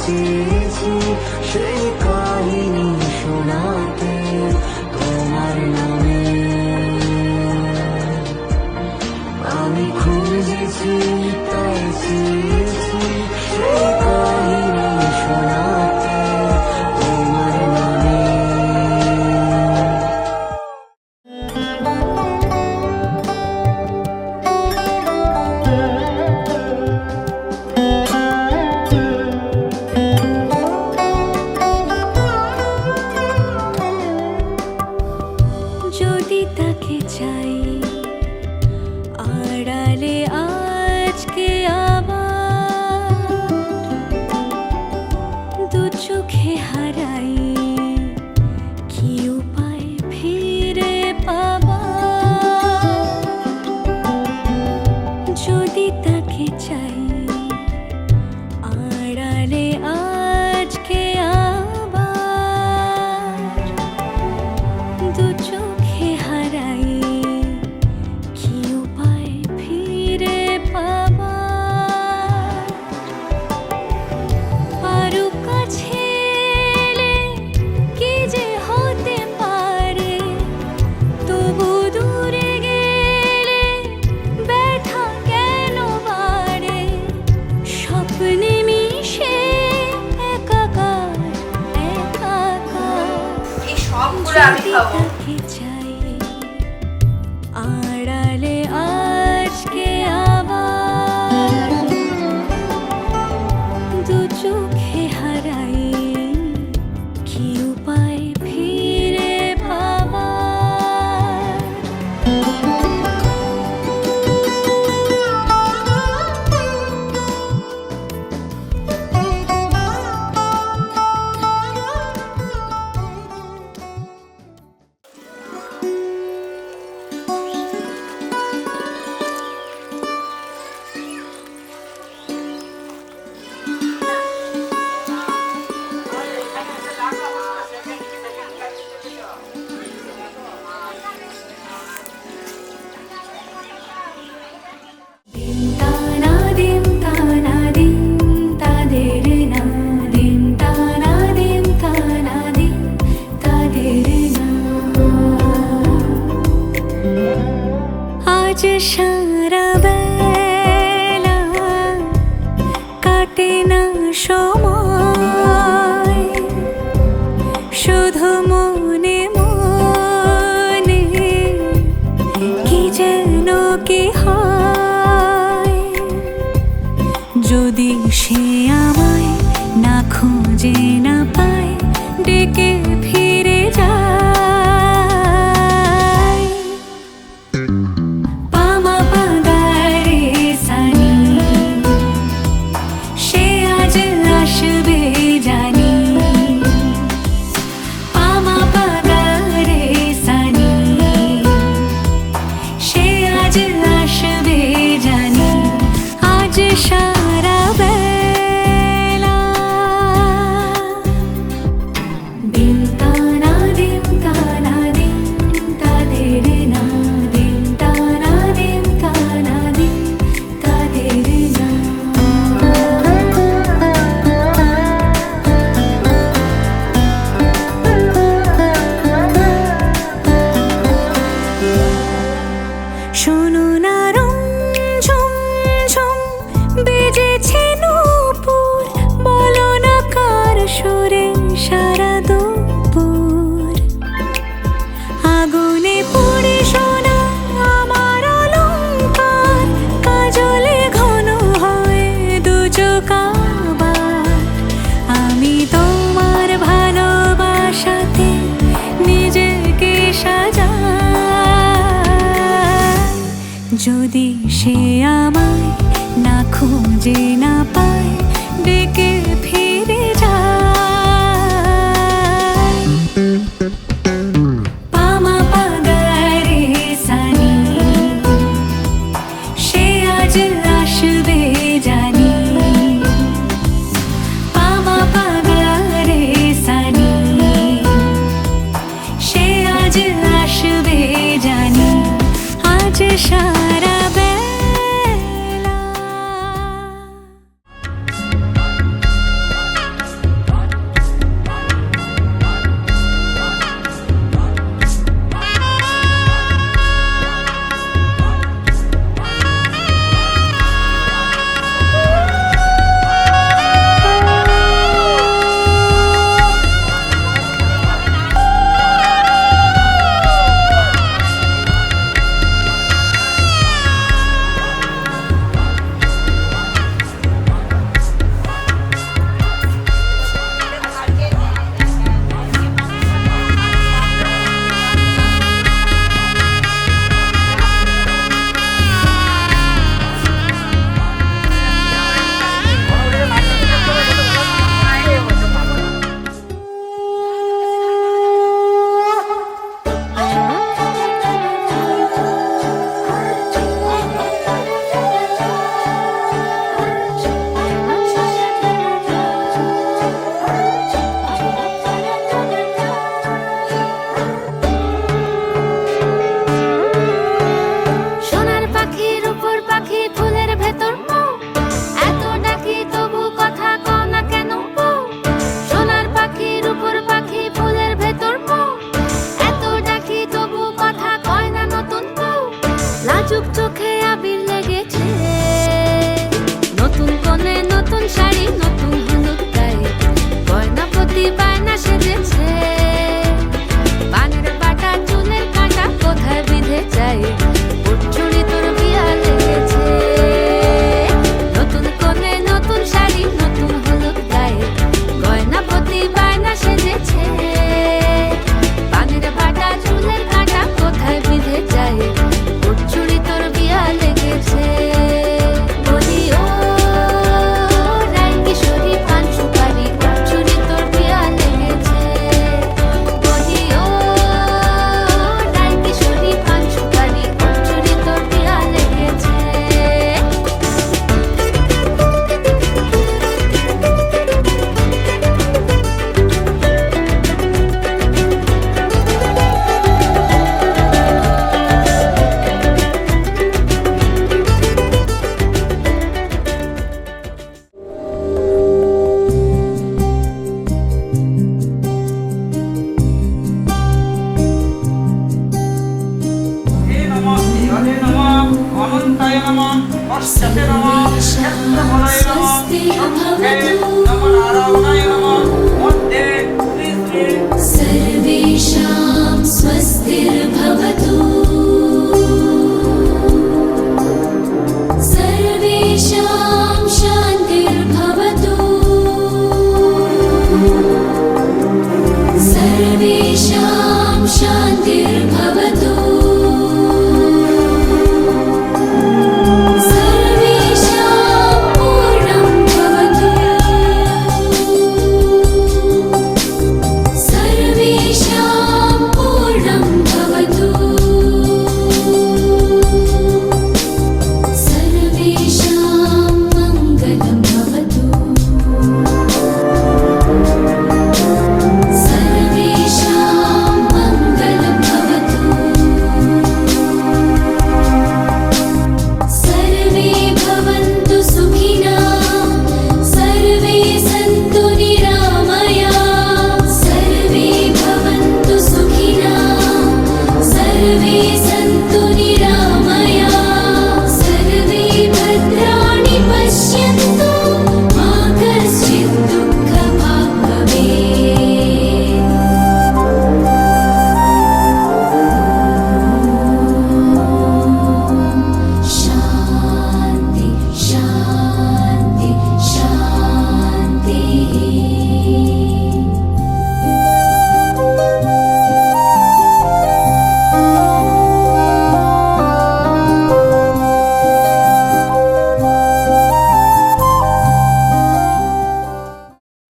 চেয়েছি সেই কাহিনী শোনাতে তোমার নামে। আমি খুঁজেছি তাই চেয়েছি সেই কাহিনী শোনাতে তোমার নামে। যদি তাকে চাই আড়ালে আজকে আবার দু চোখে হারাই কি উপায় ফিরে পাবার। যদি তাকে চাই আড়ালে আজকে আবার দু চোখে হারাই কি উপায় ফিরে পাবার। আরো কাছে এলে কি যে হতে পারে, তবু দূরে গেলে ব্যথা কেন বাড়ে। স্বপ্নে মিশে একাকার একাকার এই সবগুলো আমি খাবো। তাকে চাই আড়ালে আজকে আবার দু চোখে হারাই কি উপায় ফিরে পাবার। আজ সারা বেলা কাটে না সময়, শুধু মনে মনে কি যেন কি হয়। যদি সে আমায় না খুঁজে না পায়, ডেকে ফিরে যায়। পামা পাগারে সানি সে আজ আসবে জানি। পামা পাগারে সানি সে আজ আসবে জানি। আজ সারা বেলা দিন তানা দিন তানা দিন তাদের না দিন তানা দিন তানা দিন তাদের না। শোনো না রং ঝুম ঝুম বেজেছে নূপুর, বলো না কার সুরে সারা দুপুর। আগুনে পুড়ে সোনা আমার অলংকার, কাজলে ঘন হয় দু চোখ আবার। আমি তোমার ভালোবাসাতে নিজেকে সাজাই। যদি সে আমায় না খুঁজে না পায়, ডেকে ফিরে যায়। পামা পাগারে সানি সে আজ আসবে জানি। পামা পাগারে সানি সে আজ আসবে জানি। আজ সারা বেলা सर्वेषां स्वस्तिर्भवतु सर्वेषां शान्तिर्भवतु सर्वेषां शान्तिर्भवतु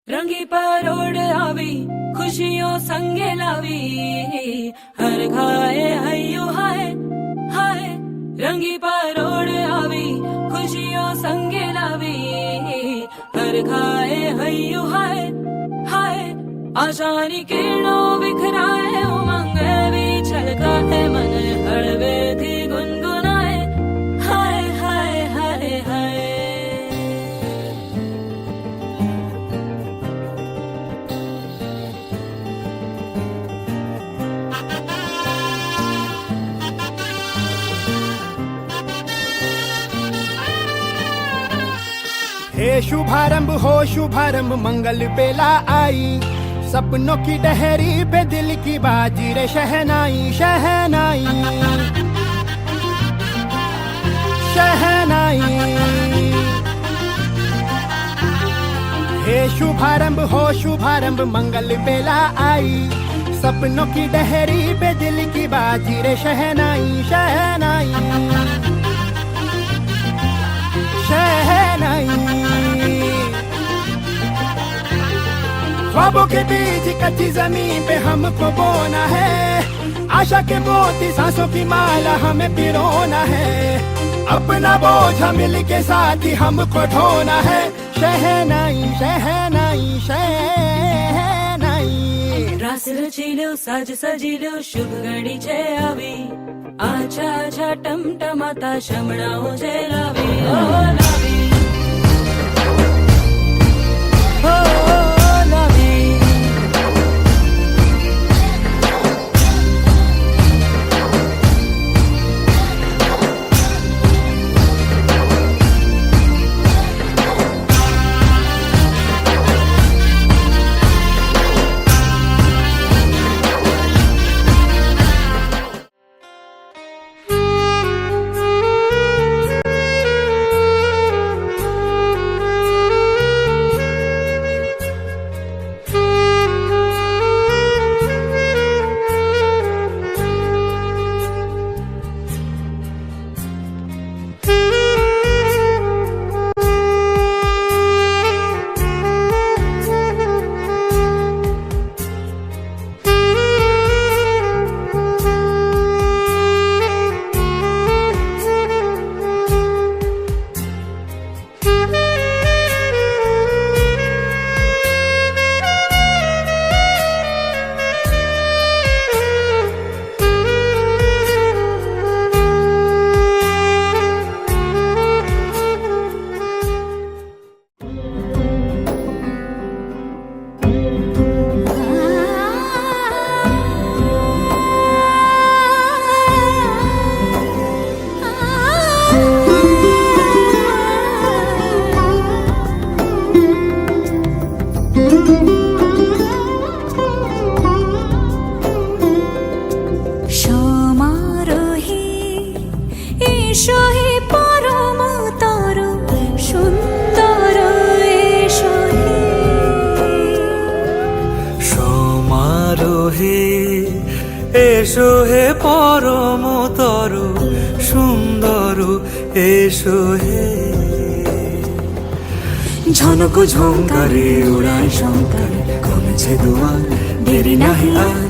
रंगी परोड़ आवी खुशियों संगे लावी हर खाए हयो हाय हाय रंगी परोड़ आवी खुशियों संगे लावी हर खाए हयो हाय हाय आशानी किरणों बिखराए उमंग भी छलकाए मन हड़वे थी गुनगुनाए हाय हाय हाय हाय हे शुभारंभ हो शुभारंभ मंगल बेला आई सपनों की डहरी पे दिल की बाजी रे शहनाई शहनाई शहनाई हे शुभारंभ हो शुभारंभ मंगल बेला आई सपनों की डहरी पे दिल की बाजी रे शहनाई शहनाई शहनाई ख्वाबों के बीच कच्ची जमीन पे हमको बोना है आशा के मोती सांसों की माला हमें पिरोना है अपना बोझ मिल के साथ ही हमको ढोना है शहनाई शहनाई शहनाई रास रचिलो साज सजिलो शुभ घड़ी छे आवी आछा आछा टमटमाता शमणाओ जे लावी ओ लावी ओ लावी এসো হে ঝনক ঝঙ্কারে উড়ায় শঙ্কারে কমেছে দুয়ার দেরি নাহি আর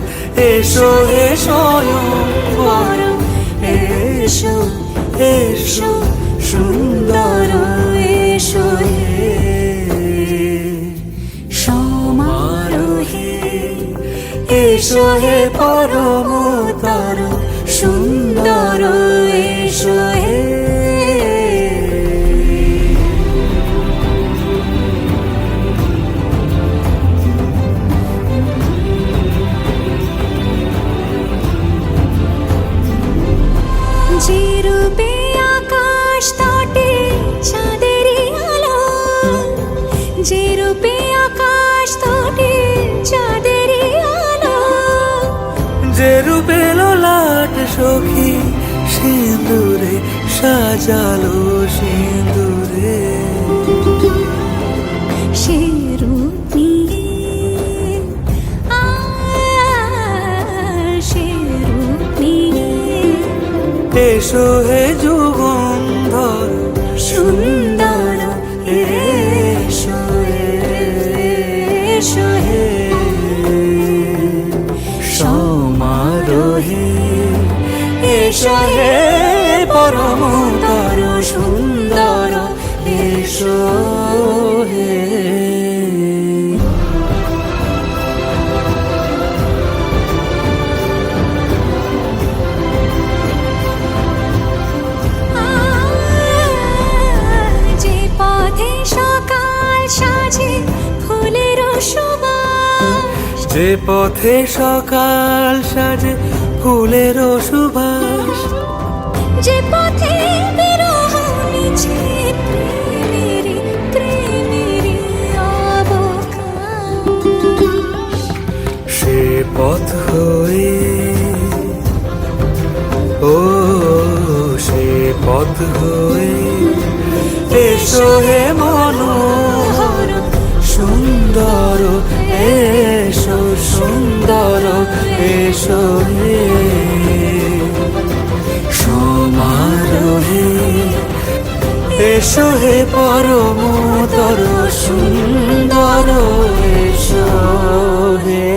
এসো হে স্বয়ংবর এসো এসো সুন্দর এসো হে সমারোহে এসো হে পরমতর সুন্দর এসো হে যে রূপে আকাশ তটে চাঁদেরই আলো, যে রূপে আকাশ তটে চাঁদেরই আলো, যে রূপে লোলাট সখী সিঁদুরে সাজালো সিঁদুরে সে রূপ নিয়ে সে রূপ নিয়ে এসো হে যুগন্ধর সুন্দর এসো এসো হে সমারোহে এসো হে পরমতর সুন্দর এসো হে যে পথে সকাল সাজে ফুলের সুবাস, যে পথে সকাল সাজে ফুলের সুবাস যে পথে বিরহ মিছে প্রেমেরই প্রেমেরই অবকাশ, সে পথ হয়ে ও সে পথ হয়ে এসো হে মনোহর সুন্দর এসো সুন্দর এসো হে সমারোহে এসো হে পরমতর সুন্দর এসো হে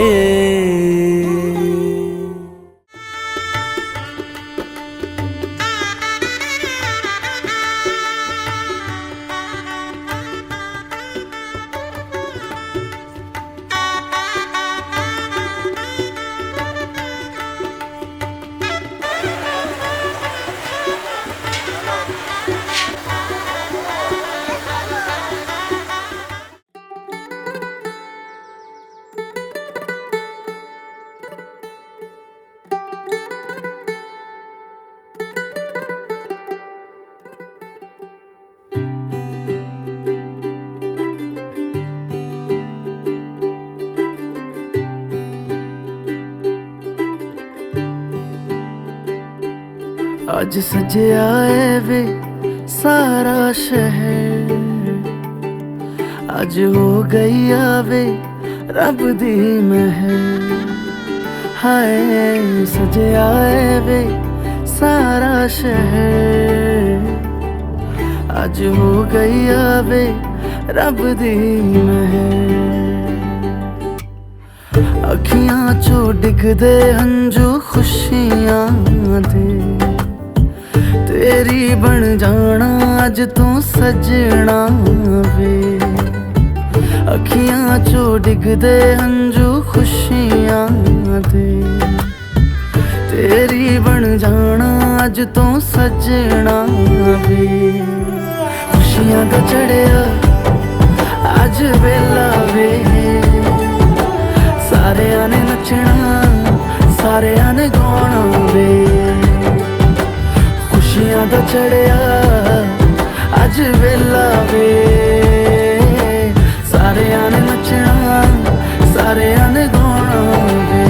ਅੱਜ ਸਜਿਆ ਏ ਵੇ ਸਾਰਾ ਸ਼ਹਿਰ, ਅੱਜ ਹੋ ਗਈ ਆਵੇ ਰੱਬ ਦੀ ਮਹਿਰ। ਹਾਏ ਸਜਿਆ ਏ ਵੇ ਸਾਰਾ ਸ਼ਹਿਰ, ਅੱਜ ਹੋ ਗਈ ਆਵੇ ਰੱਬ ਦੀ ਮਹਿਰ। ਅੱਖੀਆਂ ਚੋਂ ਡਿੱਗਦੇ ਹੰਝੂ ਖੁਸ਼ੀਆਂ ਦੇ, तेरी बन जाना अज तू सजना वे। अखियां चो डिगदे हंजू खुशियां दे, तेरी बन जाना अज तू सजना वे। खुशियां दा चढ़िया अज वेला वे, सारियां ने नचना सारियां ने गाना वे। खुशियां दा चढ़िया अज वेला वे, सारियां ने नचना सारियां ने गाना वे।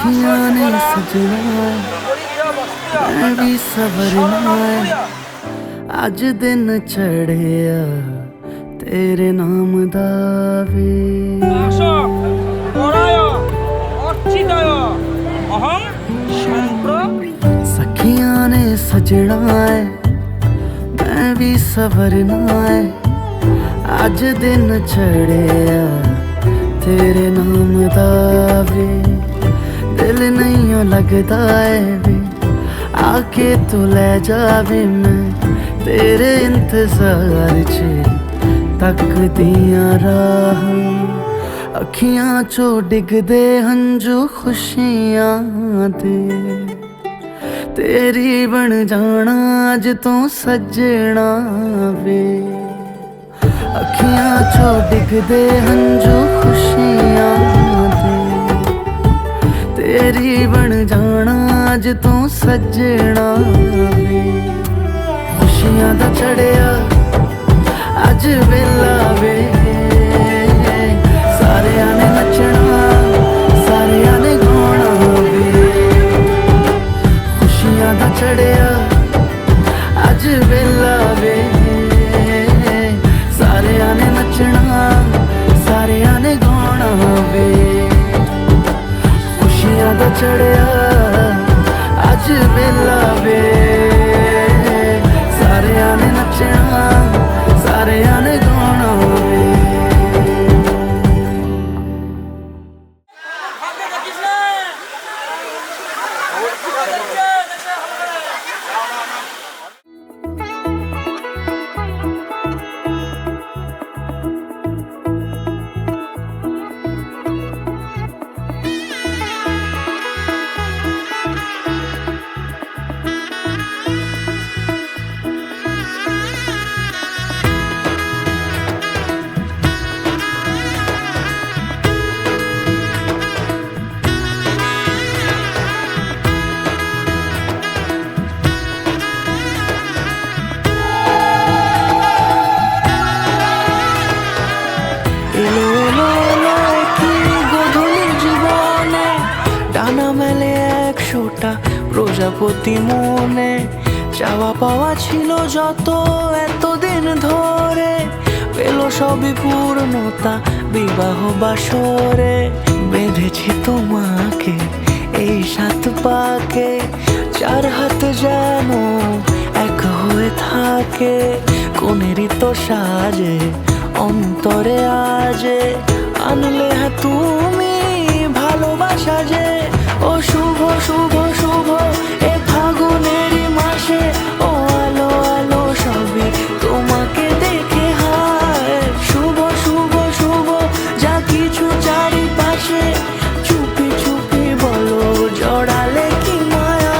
सखियां ने सजना मैं भी सवरना अज दिन चढ़िया तेरे नाम दा वे सखियां ने सजना है मैं भी सवरना है अज दिन चढ़िया तेरे नाम दा वे दिल नहीं लगता है वे आके तू ले जावे मैं तेरे इंतजार च तकदियां राह अखियां चो डिगदे हंजू खुशियां दे तेरी बन जाना अज तो सजना वे अखियां चो डिगदे हंजू खुशियां दे तेरी बन जाना अज तो सजना वे खुशियां दा चढ़िया अज वेला वे सारियां ने नचना सारियां ने गाना वे खुशियां दा चढ़िया अज वेला वे सारियां ने नचना सारियां ने गाना वे खुशियां दा चढ़िया अज वेला वे सारियां ने नचना सारियां ने गाना वे প্রজাপতি মনে চাওয়া পাওয়া ছিল যত এতদিন ধরে পেল সবই পূর্ণতা বিবাহ বাসরে বেঁধেছি তোমাকে এই সাত পাকে চার হাত যেন এক হয়ে থাকে কোনেরই তো সাজে অন্তরে আজে আনলে হ্যাঁ তুমি ভালোবাসা যে ও শুভ শুভ শুভ এ ফাগুনেরই মাসে ও আলো আলো সবই তোমাকে দেখে হায় শুভ শুভ শুভ যা কিছু চারিপাশে চুপি চুপি বলো জড়ালে কি মায়া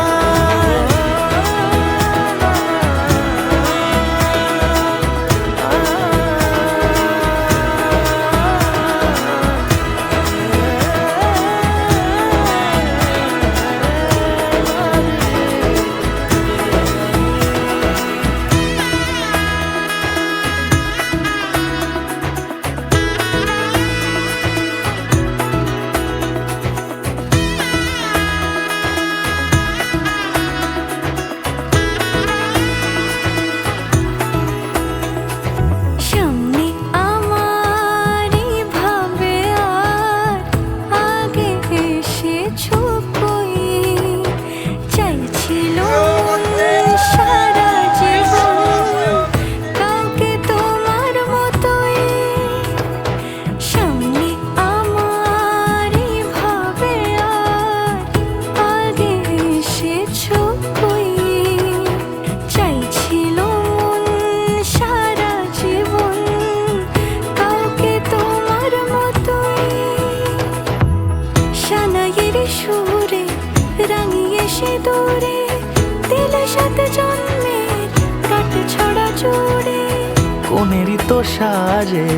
কোনেরই তো সাজে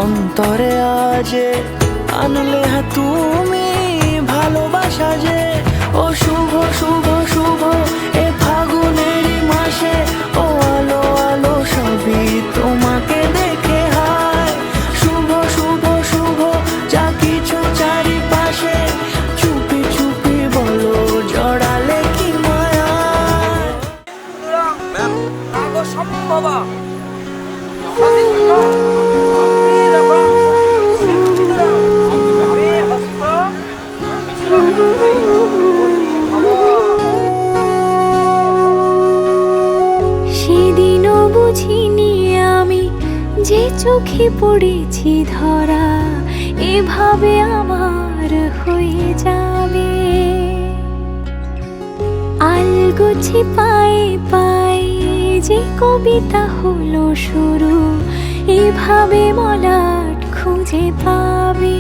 অন্তরে আজে আনলে হ্যাঁ তুমি ভালোবাসা যে ও শুভ শুভ শুভ এ ফাগুনেরই মাসে ও আলো আলো সবই তোমাকে দেখে হায় শুভ শুভ শুভ যা কিছু চারিপাশে চুপি চুপি চোখে পড়েছি ধরা, এভাবে আমার হয়ে যাবে। আলগোছি পায়ে পায়ে যে কবিতা হলো শুরু, এভাবে মলাট খুঁজে পাবে।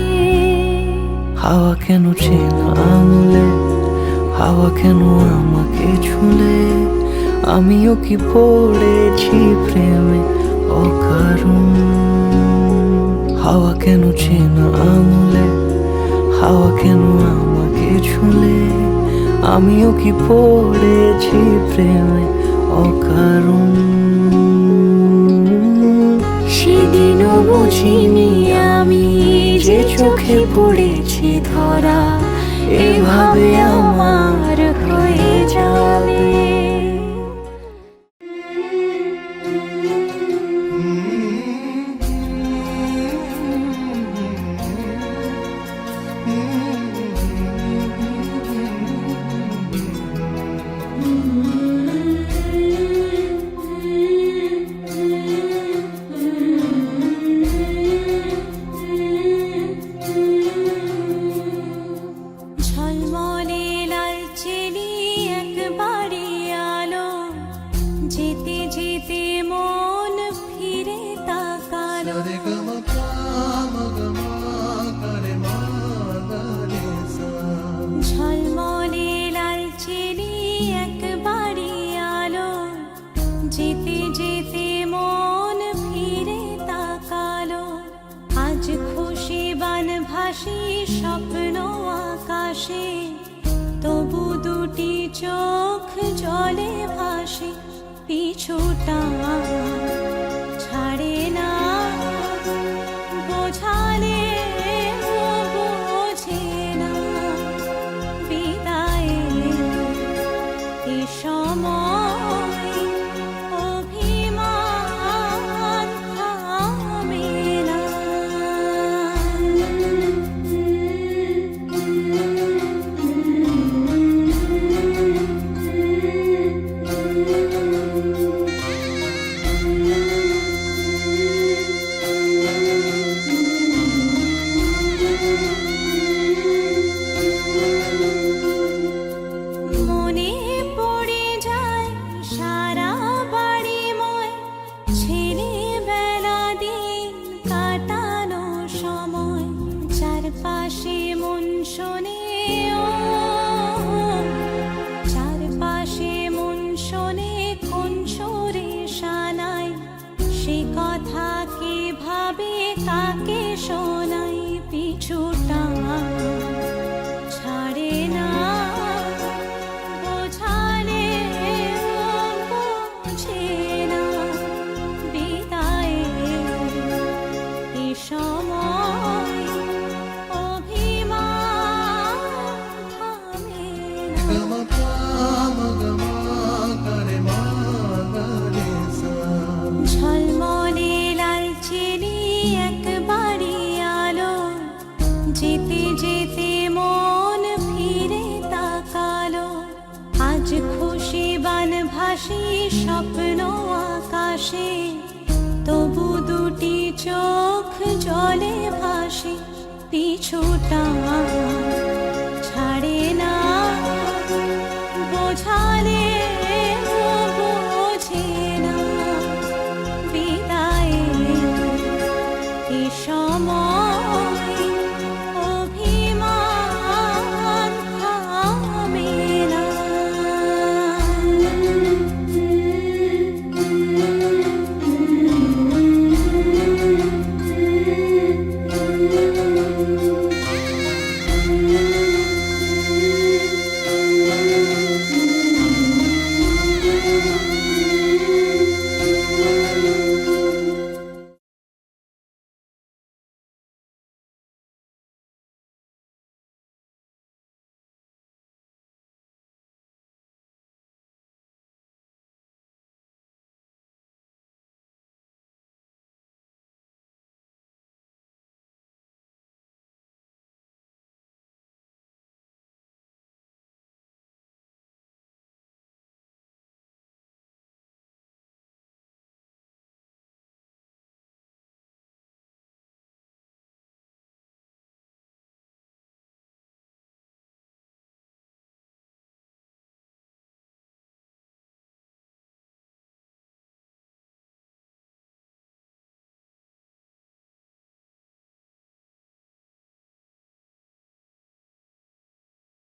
হাওয়া কেন চেনা আঙুলে, হাওয়া কেন আমাকে ছুলে, আমিও কি পড়েছি প্রেমে অকারণ। হাওয়া কেন চেনা আঙুলে, হাওয়া কেন আমাকে ছুলে, আমিও কি পড়েছি প্রেমে অকারণ। সেদিনও বুঝিনি আমি যে চোখে পড়েছি ধরা, এভাবে আমার হয়ে যাবে। ঝলমলে লালচেলি একবারে আলো, যেতে যেতে মন ফিরে তাকালো। ঝলমলে লালচেলি একবারে আলো, যেতে যেতে মন ফিরে তাকালো। আজ খুশি বানভাসি স্বপ্ন আকাশে, তবু দুটি চোখ জলে ভাসে। পিছুটা ছাড়ে না, বোঝালে বোঝে না। বিদায়ের এ সময় অভিমান থামে না। মনে পড়ে যায় সারা বাড়িময় ছেলেবেলা দিন কাটানো সময়। চারপাশে মন শোনে ও, চারপাশে মন শোনে কোন সুরে শানাই। সে কথা কে ভাবে কাকে শোনাই। পিছুটা ছাড়ে না, বোঝালে বোঝে না। বিদায়ের এ সময় অভিমান থামে না। ঝলমলে লালচেলি একবারে আলো, যেতে যেতে মন ফিরে তাকালো। আজ খুশি বানভাসি স্বপ্ন আকাশে, তবু দুটি চোখ জলে ভাসে। পিছুটা ছাড়ে না, বোঝালে বোঝে না। বিদায়ের এ সময়